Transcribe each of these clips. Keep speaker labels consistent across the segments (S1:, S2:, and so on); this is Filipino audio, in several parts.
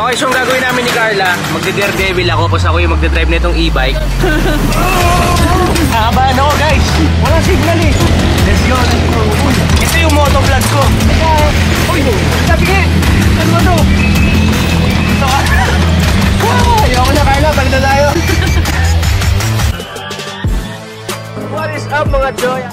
S1: Okay, so ang gagawin namin ni Carla, magde-daredevil ako tapos ako yung magde-drive na itong e-bike. Nakabahan ako guys. Walang signal eh. Let's go, let's go. Ito yung motovlog ko. Uy, sabi nga. Ano ba ito? Ito ka. Ayoko na Carla, balik na tayo. What is up mga Joy?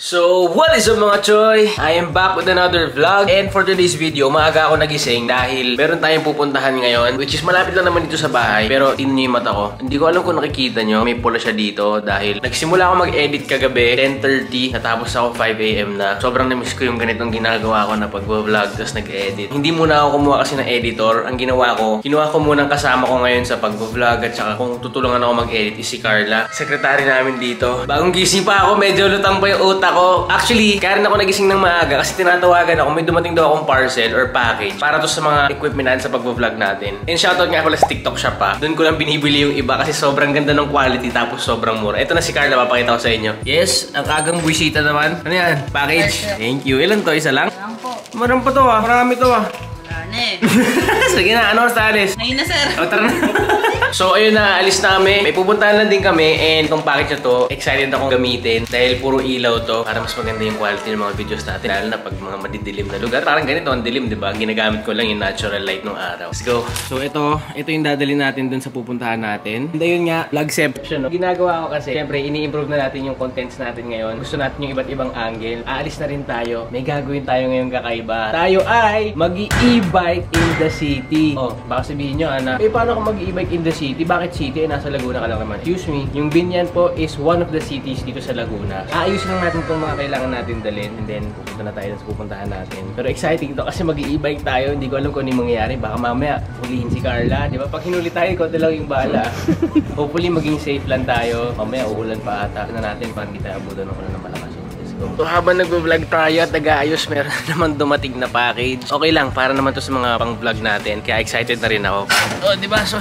S1: So, what is up mga Choy? I am back with another vlog. And for today's video, maaga ako nagising dahil meron tayong pupuntahan ngayon, which is malapit lang naman dito sa bahay. Pero tingnan nyo yung mata ko. Hindi ko alam kung nakikita nyo. May pula siya dito dahil nagsimula ako mag-edit kagabi 10:30. Natapos ako 5 AM na. Sobrang namiss ko yung ganitong ginagawa ko na pag-vlog tapos nag-edit. Hindi muna ako kumuha kasi ng editor. Ang ginawa ko, kinuha ko munang kasama ko ngayon sa pag-vlog at saka kung tutulungan ako mag-edit is si Carla. Sekretary namin dito. Bagong gising pa ako, medyo lutang pa yung utak ko. Actually, kaya rin ako nagising ng maaga kasi tinatawagan ako, may dumating daw akong parcel or package para to sa mga equipment natin sa pag-vlog natin. And shoutout nga pala sa TikTok shop pa. Doon ko lang binibili yung iba kasi sobrang ganda ng quality tapos sobrang mura. Ito na si Carla, papakita ko sa inyo. Yes, ang agang buwisita naman. Ano yan? Package? Thank you. Ilan to? Isa lang?
S2: Lang po.
S1: Marami pa to ah. Marami to ah.
S2: Ane.
S1: Sige na, ano sa alis?
S2: Ngayon na sir.
S1: O, tara na. So, ayun na, alis na kami. May pupuntahan lang din kami and itong package na to, excited akong gamitin dahil puro ilaw to para mas maganda yung quality ng mga videos natin. Lalo na pag mga madidilim na lugar. Parang ganito, ang dilim, di ba? Ginagamit ko lang yung natural light ng araw. Let's go. So, ito yung dadalhin natin dun sa pupuntahan natin. And ayun nga, vlogception. No? Ginagawa ko kasi, syempre, ini-improve na natin yung contents natin ngayon. Gusto natin yung iba't ibang angle. Aalis na rin tayo. May gagawin tayo ngayong kakaiba. Tayo ay mag-i-e-bike in the city. Oh, baka sabihin nyo, Ana, paano ako mag-e-bike in the city? Bakit city? Nasa Laguna ka lang naman. Excuse me, yung Binyan po is one of the cities dito sa Laguna. Aayusin lang natin itong mga kailangan natin dalhin and then pupunta na tayo sa pupuntahan natin. Pero exciting to kasi mag-i-e-bike tayo. Hindi ko alam kung ano yung mangyayari. Baka mamaya hulihin si Carla. Di ba? Pag hinuli tayo, ikaw lang yung bahala. Hopefully maging safe lang tayo. Mamaya uulan pa ata na natin para hindi tayo abutan ng ulan ng malakas. So habang nag-vlog tayo at nag-aayos, meron naman dumating na package. Okay lang, para naman to sa mga pang-vlog natin. Kaya excited na rin ako. Oh, di ba? So,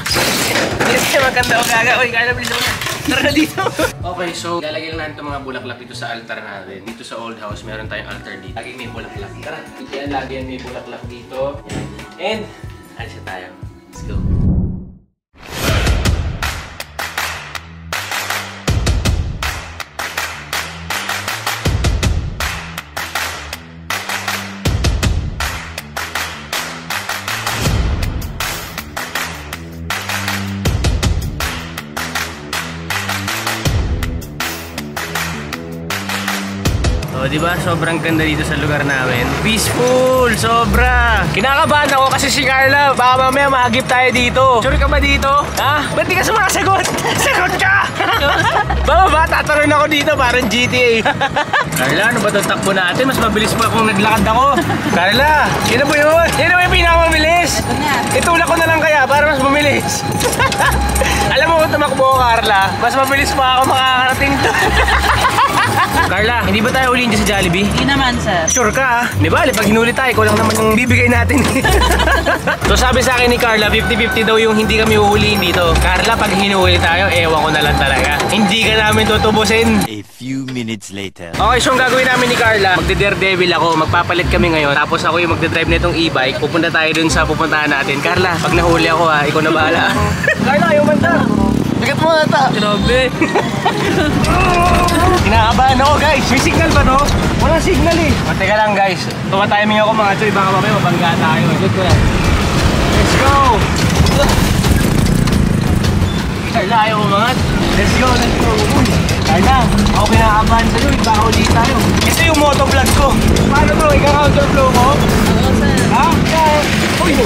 S1: yes, maganda o gaga. Uy, kaya na bilis ako. Tara na dito. Okay, so lalagay lang natin itong mga bulaklak dito sa altar natin. Dito sa old house, meron tayong altar dito. Laging may bulaklak. Tara, yan, lagyan may bulaklak dito. And, alis na tayo. Let's go. O, diba? Sobrang ganda dito sa lugar namin. Peaceful! Sobra! Kinakabahan ako kasi si Carla. Baka mamaya mahagip tayo dito. Sure ka ba dito? Ha? Ba't di ka sumasagot? Sagot ka! Baba, tatalon ako dito. Parang GTA. Carla, ano ba itong takbo natin? Mas mabilis pa kung naglakad ako. Carla! Yun na po yun? Yun na po yung pinakamabilis? Itulak ko na lang kaya para mas mabilis. Alam mo kung tumakbo ko, Carla, mas mabilis pa ako makakarating to. Carla, hindi ba tayo ulihin dyan sa Jollibee?
S2: Hindi naman sir.
S1: Sure ka ah? Di ba? Pag hinuli tayo, ikaw lang naman yung bibigay natin. So sabi sa akin ni Carla, 50-50 daw yung hindi kami uhulihin dito. Carla, pag hinuli tayo, ewan ko na lang talaga. Hindi ka namin tutubusin.
S3: A few minutes later.
S1: Okay, so ang gagawin namin ni Carla, magde-daredevil ako, magpapalit kami ngayon. Tapos ako yung magde-drive na itong e-bike. Pupunta tayo dun sa pupuntahan natin. Carla, pag nahuli ako ha, ikaw na bahala. Carla, ayaw man ta. Bigat mo na ta. Grabe. Kinakabahan ako guys. May signal ba no? Walang signal eh. Teka lang guys. Tumatiming ako mga Choy. Baka mamaya mabangga tayo. Let's go. Carla, ayaw umangat. Let's go, let's go. Carla, ako kinakabahan sa'yo. Baka ulit tayo. Ito yung motovlog ko. Paano bro? Ika-counterflow mo?
S2: Oo sir.
S1: Ha? Uy.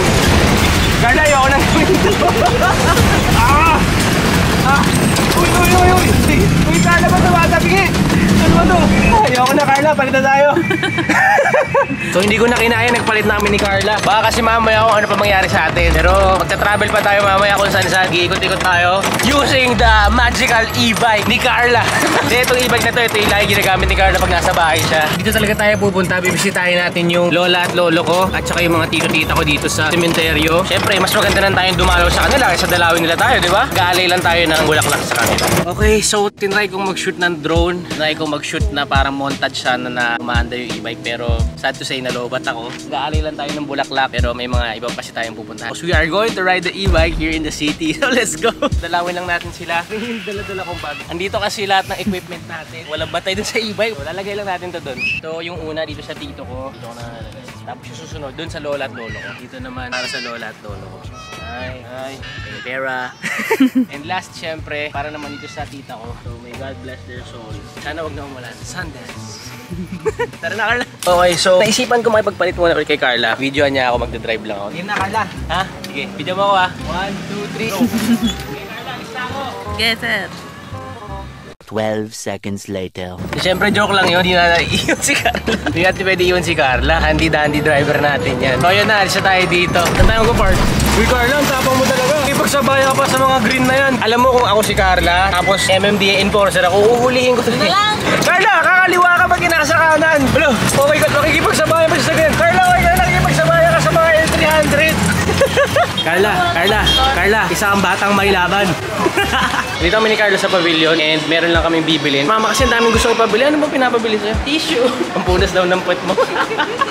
S1: Carla, ayaw ko nang gawin ito. Uy, sana ba tumatabi? Ano ba to? Ayoko na Carla, palit na tayo. So hindi ko na kinaya, nagpalit namin ni Carla. Baka kasi mamaya kung ano pa mangyari sa atin. Pero magta-travel pa tayo mamaya kung saan-saan. Giikot-ikot tayo using the magical e-bike ni Carla. Itong e-bike na to, ito yung lagi ginagamit ni Carla pag nasa bahay siya. Dito talaga tayo pupunta, bibisitahin natin yung lola at lolo ko at saka yung mga tito-tita ko dito sa sementeryo. Siyempre, mas maganda lang tayong dumalaw sa kanila kaysa dalawin nila tayo, di ba? Gaalay lang tayo ng bulaklak sa kanila. Okay, so tinry kong mag-shoot ng drone. Tinry kong mag-shoot na parang akong touch sana na umaanda yung e-bike, pero sad to say nalobat ako. Nag-aalay lang tayo ng Bulaklak, pero may mga iba pa kasi tayong pupuntahan. So we are going to ride the e-bike here in the city. So let's go! Dalawin lang natin sila. Dala-dala kong bag. Andito kasi lahat ng equipment natin. Walang batay dun sa e-bike. So, lalagay lang natin to dun. So yung una dito sa tito ko. Dito ko na lalagay. Tapos yung susunod dun sa lola at lolo ko. Dito naman para sa lola at lolo ko. Ay, pera. And last, syempre, para naman dito sa tita ko. So may God bless their soul. Sana wag na umulan. Sundance. Tara na, Carla. Okay, so naisipan ko makipagpalit muna ulit kay Carla. Videoan niya ako, magdadrive lang ako. Game na, Carla. Ha? Sige, video mo ako ha. 1, 2, 3, go. Okay, Carla, lista ako.
S2: Yes, sir.
S3: 12 seconds later.
S1: Siyempre, joke lang yun. Hindi na naiiwan si Carla. Hindi natin pwede iwan si Carla. Handy-dandy driver natin yan. So, yun na. Alis na tayo dito. Saan tayo mag-park? Uy, Carla, ang tapang mo talaga. Ipagsabay ka pa sa mga green na yan. Alam mo kung ako si Carla, tapos MMDA enforcer ako, uhulihin ko talaga. Carla, kakaliwa ka pag kinasa kanan. Hello, okay ka, makikipagsabay pa sa green. Carla, okay ka, nakikipagsabay ka sa mga L300. Carla, isa kang batang may laban. Dito kami ni Carla sa pavilion and meron lang kaming bibilin. Mama, kasi ang daming gusto ko pabili. Ano ba pinapabili sa'yo? Tissue. Ang punas daw ng puwet mo.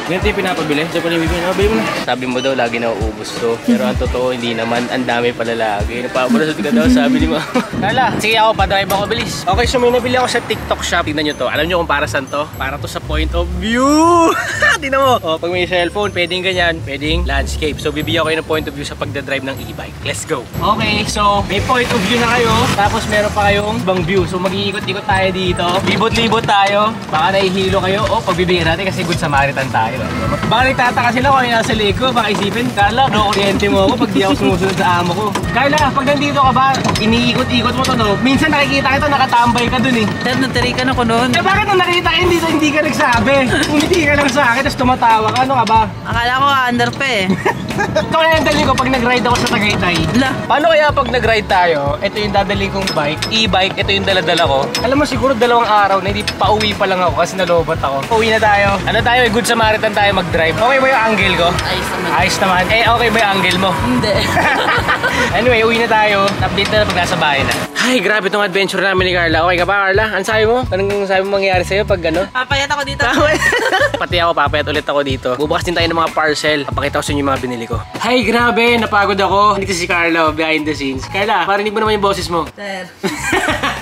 S1: Ganito yung pinapabili. Ito pala yung bibili. Bili mo na. Sabi mo daw, lagi na uubos to. Pero ang totoo, hindi naman. Ang dami pala lagi. Napapalasot ka daw, sabi ni Mama. Carla, sige ako, pa-drive ako bilis. Okay, so may nabili ako sa TikTok shop. Tignan nyo to. Alam nyo kung para saan to? Para to sa point of view. Tignan mo. O, pag may cellphone, pwedeng ganyan. Pwedeng landscape. So, bibigyan ko kayo ng point of view sa pagdadrive ng e-bike. Let's go. Okay, so may point of view na kayo. Tapos meron pa kayong ibang view. So mag-iikot-ikot tayo dito. Libot-libot tayo. Baka nahihilo kayo. O, pagbibigyan natin kasi good Samaritan tayo. Baka nagtataka sila kung nasa leg ko. Baka isipin, Carla, no, kuryente mo ako pag di ako sumusunod sa amo ko. Carla, pag nandito ka ba, iniikot-ikot mo to, no? Minsan nakikita kita, nakatambay ka dun eh.
S2: Sir, natirikan ako noon.
S1: Eh bakit nung nakita ka, hindi ka nagsabi? Hindi ka lang sa akin, tapos tumatawa ka. Ano ka ba?
S2: Akala ko under pa eh.
S1: Ito kaya yung dalhin ko pag nag-ride ako sa Tagaytay.
S2: La.
S1: Paano kaya pag nag-ride tayo, ito yung dadalhin kong bike, e-bike, ito yung dala-dala ko. Alam mo siguro 2 araw na hindi pauwi pa lang ako kasi nalobat ako. Pauwi na tayo. Ano tayo, good Samaritan tayo mag-drive. Okay ba yung angle ko?
S2: Ayos naman.
S1: Ayos naman. Eh, okay ba yung angle mo?
S2: Hindi.
S1: Anyway, uwi na tayo. Update na pag nasa bahay na. Ay, grabe itong adventure namin ni Carla. Okay ka ba, Carla? Ano sabi mo? Anong sabi mo mangyayari sa'yo pag ano?
S2: Papayat ako dito.
S1: Pati ako, papayat ulit ako dito. Bubukas din tayo ng mga parcel. Papakita ko sa inyo yung mga binili ko. Ay, grabe. Napagod ako. Dito si Carla, behind the scenes. Carla, parinig mo naman yung boses mo.
S2: Sir.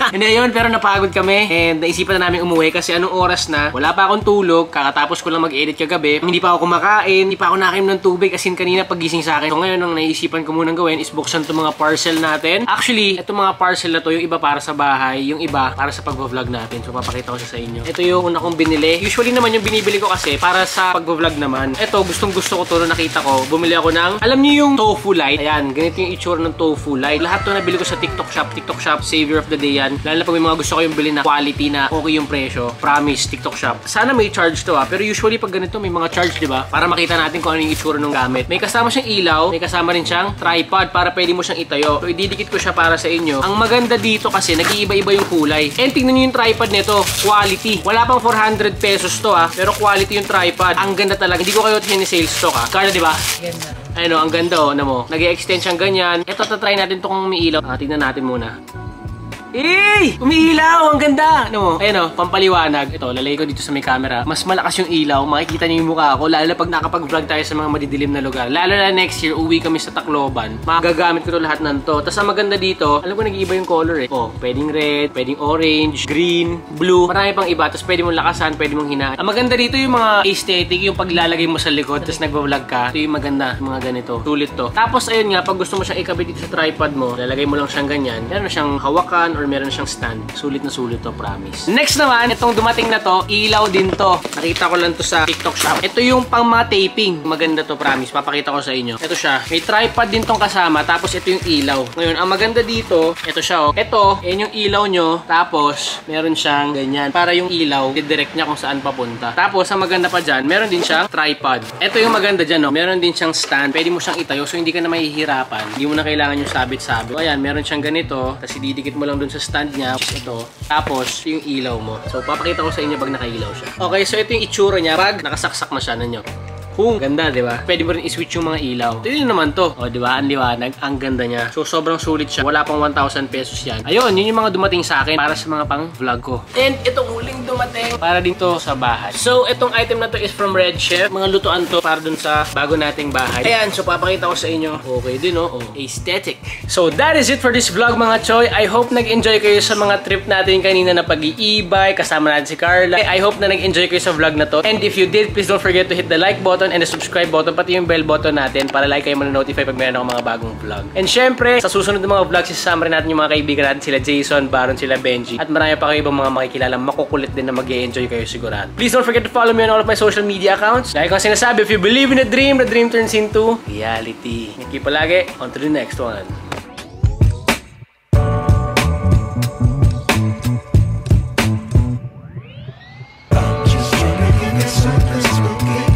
S1: Hindi yun, pero napagod kami. And naisipan na namin umuwi kasi anong oras na. Wala pa akong tulog. Kakatapos ko lang mag-edit kagabi. Hindi pa ako kumakain. Hindi pa ako nakainom ng tubig. As in, kanina pagising sa akin. So ngayon, ang naisipan ko munang gawin is buksan itong mga parcel natin. Actually, itong mga parcel na to, yung iba para sa bahay, yung iba para sa pag-vlog natin. So papakita ko siya sa inyo. Ito yung una kong binili. Usually naman yung binibili ko kasi para sa pag-vlog naman. Ito, gustong gusto ko to nung nakita ko. Bumili ako ng, alam niyo yung tofu light. Ayan, ganito yung itsura ng tofu light. Lahat to nabili ko sa TikTok shop. TikTok shop, savior of the day yan. Lalo na pag may mga gusto ko yung bilhin na quality na okay yung presyo. Promise, TikTok shop. Sana may charge to pero usually pag ganito may mga charge, di ba? Para makita natin kung ano yung itsura ng gamit. May kasama siyang ilaw, may kasama rin siyang tripod para pwede mo siyang itayo. So ididikit ko siya para sa inyo. Ang maganda dito kasi nag-iiba-iba yung kulay. And tingnan niyo yung tripod nito, quality. Wala pang 400 pesos to pero quality yung tripod. Ang ganda talaga. Hindi ko kayo sales stock Carla, di ba?
S2: Ganda.
S1: Ano, ang ganda ano mo. Nag-i-extend siyang ganyan. Ito, tatry natin to kung umiilaw. Tingnan natin muna. Umiilaw! Ang ganda! Ano mo? Ayan o, pampaliwanag. Ito, lalagay ko dito sa may camera. Mas malakas yung ilaw. Makikita niyo yung mukha ko. Lalo na pag nakapag-vlog tayo sa mga madidilim na lugar. Lalo na next year, uwi kami sa Tacloban. Magagamit ko to lahat ng to. Tapos ang maganda dito, alam ko nag-iiba yung color eh. Oh, pwedeng red, pwedeng orange, green, blue. Marami pang iba. Tapos pwede mong lakasan, pwede mong hinaan. Ang maganda dito yung mga aesthetic, yung paglalagay mo sa likod. Tapos nagbablog ka. Ito yung maganda. Yung mga ganito. Sulit to. Tapos ayun nga, pag gusto mo siyang ikabit dito sa tripod mo, lalagay mo lang siyang ganyan. Meron siyang hawakan or meron siyang stand. Sulit na sulit to, promise. Next naman, itong dumating na to, ilaw din to. Nakita ko lang to sa TikTok shop. Ito yung pang mga taping. Maganda to, promise. Papakita ko sa inyo. Ito siya. May tripod din tong kasama. Tapos ito yung ilaw. Ngayon, ang maganda dito, ito siya. Ito, yan yung ilaw nyo. Tapos, meron siyang ganyan. Para yung ilaw, didirect niya kung saan papunta. Tapos, ang maganda pa dyan, meron din siyang tripod. Ito yung maganda dyan, no? Meron din siyang stand. Pwede mo siyang itayo. So, hindi ka na mahihirapan. Hindi mo na kailangan yung sabit-sabit. So, ayan, meron siyang ganito. Tapos, ididikit mo lang dun sa stand niya. Ito. Tapos, yung ilaw mo. So, papakita ko sa inyo pag nakailaw siya. Okay, so ito yung itsura niya pag nakasaksak na siya ninyo. Ganda, di ba? Pwede mo rin i-switch yung mga ilaw. Ito yun naman to. O, di ba? Ang liwanag. Ang ganda niya. So, sobrang sulit siya. Wala pang 1,000 pesos yan. Ayun, yun yung mga dumating sa akin para sa mga pang vlog ko. And itong huling dumating para dito sa bahay. So, itong item na to is from Red Chef. Mga lutuan to para dun sa bago nating bahay. Ayan, so papakita ko sa inyo. Okay din, oh. Aesthetic. So, that is it for this vlog, mga choy. I hope nag-enjoy kayo sa mga trip natin kanina na pag-i-e-bike. Kasama natin si Carla. I hope na nag-enjoy kayo sa vlog na to. And if you did, please don't forget to hit the like button and the subscribe button, pati yung bell button natin para like kayo manonotify pag meron akong mga bagong vlog. And syempre, sa susunod ng mga vlogs, isasama rin natin yung mga kaibigan natin, sila Jason, Baron, sila Benji. At marami pa kayo ibang mga makikilala makukulit din na mag-e-enjoy kayo sigurado. Please don't forget to follow me on all of my social media accounts. Like kung sinasabi, if you believe in a dream, the dream turns into reality. Thank you palagi. On to the next one.
S4: Just trying to get something smoky.